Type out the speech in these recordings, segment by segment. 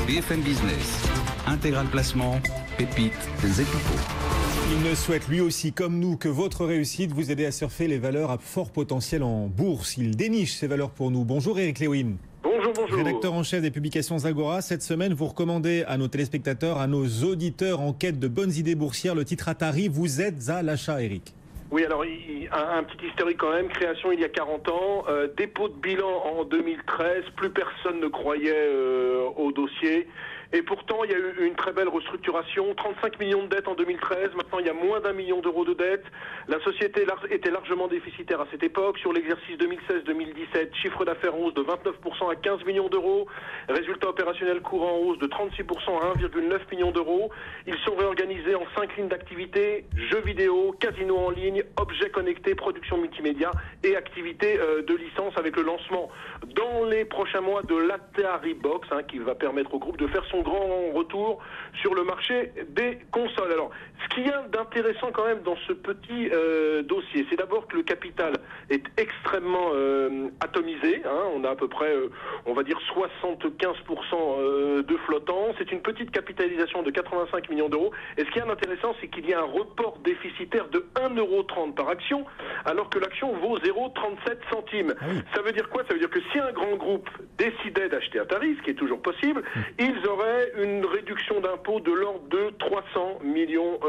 BFM Business. Intégral Placement, pépites et pipeaux. Il ne souhaite lui aussi, comme nous, que votre réussite vous aide à surfer les valeurs à fort potentiel en bourse. Il déniche ces valeurs pour nous. Bonjour Eric Lewin. Bonjour. Rédacteur en chef des publications Agora. Cette semaine, vous recommandez à nos téléspectateurs, à nos auditeurs en quête de bonnes idées boursières, le titre Atari. Vous êtes à l'achat, Eric. Oui, alors un petit historique quand même, création il y a 40 ans, dépôt de bilan en 2013, plus personne ne croyait au dossier. Et pourtant, il y a eu une très belle restructuration, 35 millions de dettes en 2013, maintenant il y a moins d'1 million d'euros de dettes. La société était largement déficitaire à cette époque. Sur l'exercice 2016-2017, chiffre d'affaires en hausse de 29% à 15 millions d'euros, résultat opérationnel courant en hausse de 36% à 1,9 million d'euros. Ils sont réorganisés en 5 lignes d'activité, jeux vidéo, casino en ligne, objets connectés, production multimédia et activité de licence avec le lancement dans les prochains mois de l'Atari Box, qui va permettre au groupe de faire son grand retour sur le marché des consoles. Alors, ce qu'il y a d'intéressant quand même dans ce petit dossier, c'est d'abord que le capital est extrêmement atomisé. On a à peu près, on va dire 75% de flottants. C'est une petite capitalisation de 85 millions d'euros. Et ce qui est intéressant, c'est qu'il y a un report déficitaire de 1,30 € par action, alors que l'action vaut 0,37 centimes. Ça veut dire quoi? Ça veut dire que si un grand groupe décidait d'acheter Atari, ce qui est toujours possible, ils auraient une réduction d'impôt de l'ordre de 300 millions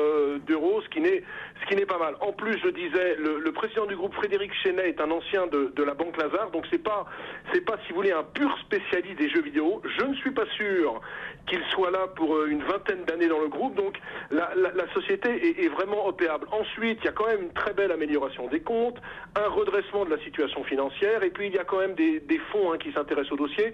d'euros, ce qui n'est pas mal. En plus, je disais, le président du groupe, Frédéric Chenet, est un ancien de la Banque Lazare, donc c'est pas, si vous voulez, un pur spécialiste des jeux vidéo. Je ne suis pas sûr qu'il soit là pour une vingtaine d'années dans le groupe, donc la société est vraiment opéable. Ensuite, il y a quand même une très belle amélioration des comptes, un redressement de la situation financière, et puis il y a quand même des fonds qui s'intéressent au dossier.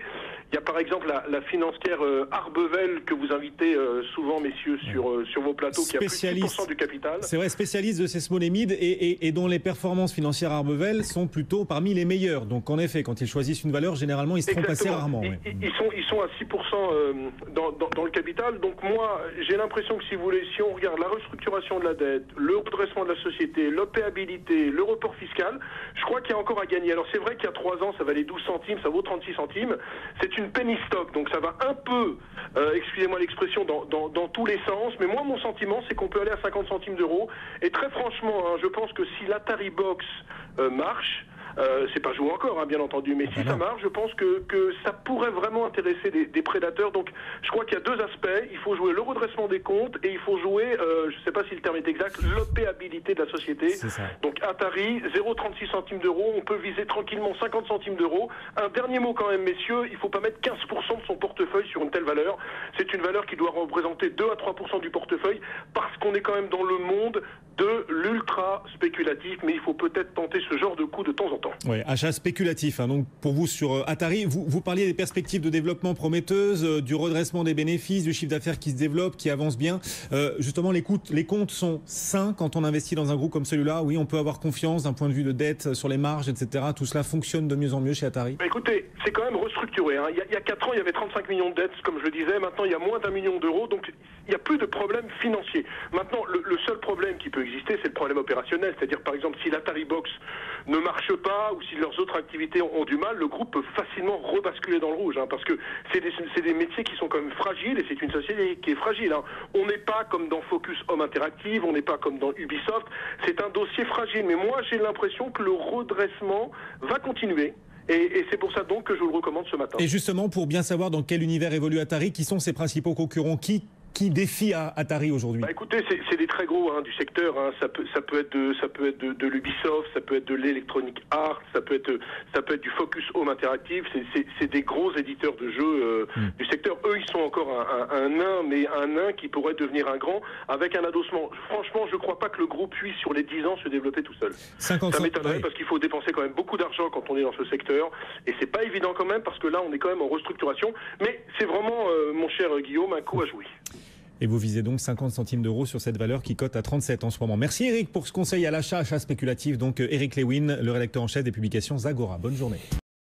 Il y a par exemple la financière Arbevel, que vous invitez souvent, messieurs, sur vos plateaux, qui a plus de 6% du capital. C'est vrai, spécialiste de ces small et mid, et dont les performances financières Arbevel sont plutôt parmi les meilleures. Donc en effet, quand ils choisissent une valeur, généralement, ils se trompent assez rarement. Ils sont à 6% dans le capital. Donc moi, j'ai l'impression que si on regarde la restructuration de la dette, le redressement de la société, l'opéabilité, le report fiscal, je crois qu'il y a encore à gagner. Alors c'est vrai qu'il y a 3 ans, ça valait 12 centimes, ça vaut 36 centimes. C'est une penny stock, donc ça va un peu, excusez-moi l'expression, dans tous les sens. Mais moi, mon sentiment, c'est qu'on peut aller à 50 centimes d'euros. Et très franchement, je pense que si l'Atari Box marche, c'est pas joué encore, bien entendu, mais si ça marche, je pense que ça pourrait vraiment intéresser des prédateurs. Donc je crois qu'il y a 2 aspects. Il faut jouer le redressement des comptes et il faut jouer, je sais pas si le terme est exact, l'opéabilité de la société. Donc Atari, 0,36 centimes d'euros, on peut viser tranquillement 50 centimes d'euros. Un dernier mot quand même, messieurs, il faut pas mettre 15% de son portefeuille sur une telle valeur. C'est une valeur qui doit représenter 2 à 3% du portefeuille, parce qu'on est quand même dans le monde de l'ultra spéculatif, mais il faut peut-être tenter ce genre de coup de temps en temps. Oui, achat spéculatif. Donc pour vous sur Atari, vous parliez des perspectives de développement prometteuses, du redressement des bénéfices, du chiffre d'affaires qui se développe, qui avance bien. Justement, les comptes sont sains quand on investit dans un groupe comme celui-là. Oui, on peut avoir confiance d'un point de vue de dette sur les marges, etc. Tout cela fonctionne de mieux en mieux chez Atari. Écoutez, c'est quand même restructuré. Il y a 4 ans, il y avait 35 millions de dettes, comme je le disais. Maintenant, il y a moins d'1 million d'euros. Donc, il n'y a plus de problème financier. Maintenant, le seul problème qui peut exister, c'est le problème opérationnel. C'est-à-dire, par exemple, si l'Atari Box ne marche pas ou si leurs autres activités ont du mal, le groupe peut facilement rebasculer dans le rouge. Parce que c'est des métiers qui sont quand même fragiles et c'est une société qui est fragile. On n'est pas comme dans Focus Home Interactive, on n'est pas comme dans Ubisoft. C'est un dossier fragile. Mais moi, j'ai l'impression que le redressement va continuer. Et c'est pour ça donc que je le recommande ce matin. Et justement, pour bien savoir dans quel univers évolue Atari, qui sont ses principaux concurrents, qui défie Atari aujourd'hui? Écoutez, c'est des très gros du secteur. Ça peut être de l'Ubisoft, ça peut être de l'Electronic Arts, ça peut être du Focus Home Interactive. C'est des gros éditeurs de jeux du secteur. Eux, ils sont encore un nain, mais un nain qui pourrait devenir un grand avec un adossement. Franchement, je crois pas que le groupe puisse sur les 10 ans se développer tout seul. Ça m'étonnerait parce qu'il faut dépenser quand même beaucoup d'argent quand on est dans ce secteur. Et c'est pas évident quand même parce que là, on est quand même en restructuration. Mais c'est vraiment, mon cher Guillaume, un coup à jouer. Et vous visez donc 50 centimes d'euros sur cette valeur qui cote à 37 en ce moment. Merci Eric pour ce conseil à l'achat spéculatif. Donc Eric Lewin, le rédacteur en chef des publications Agora. Bonne journée.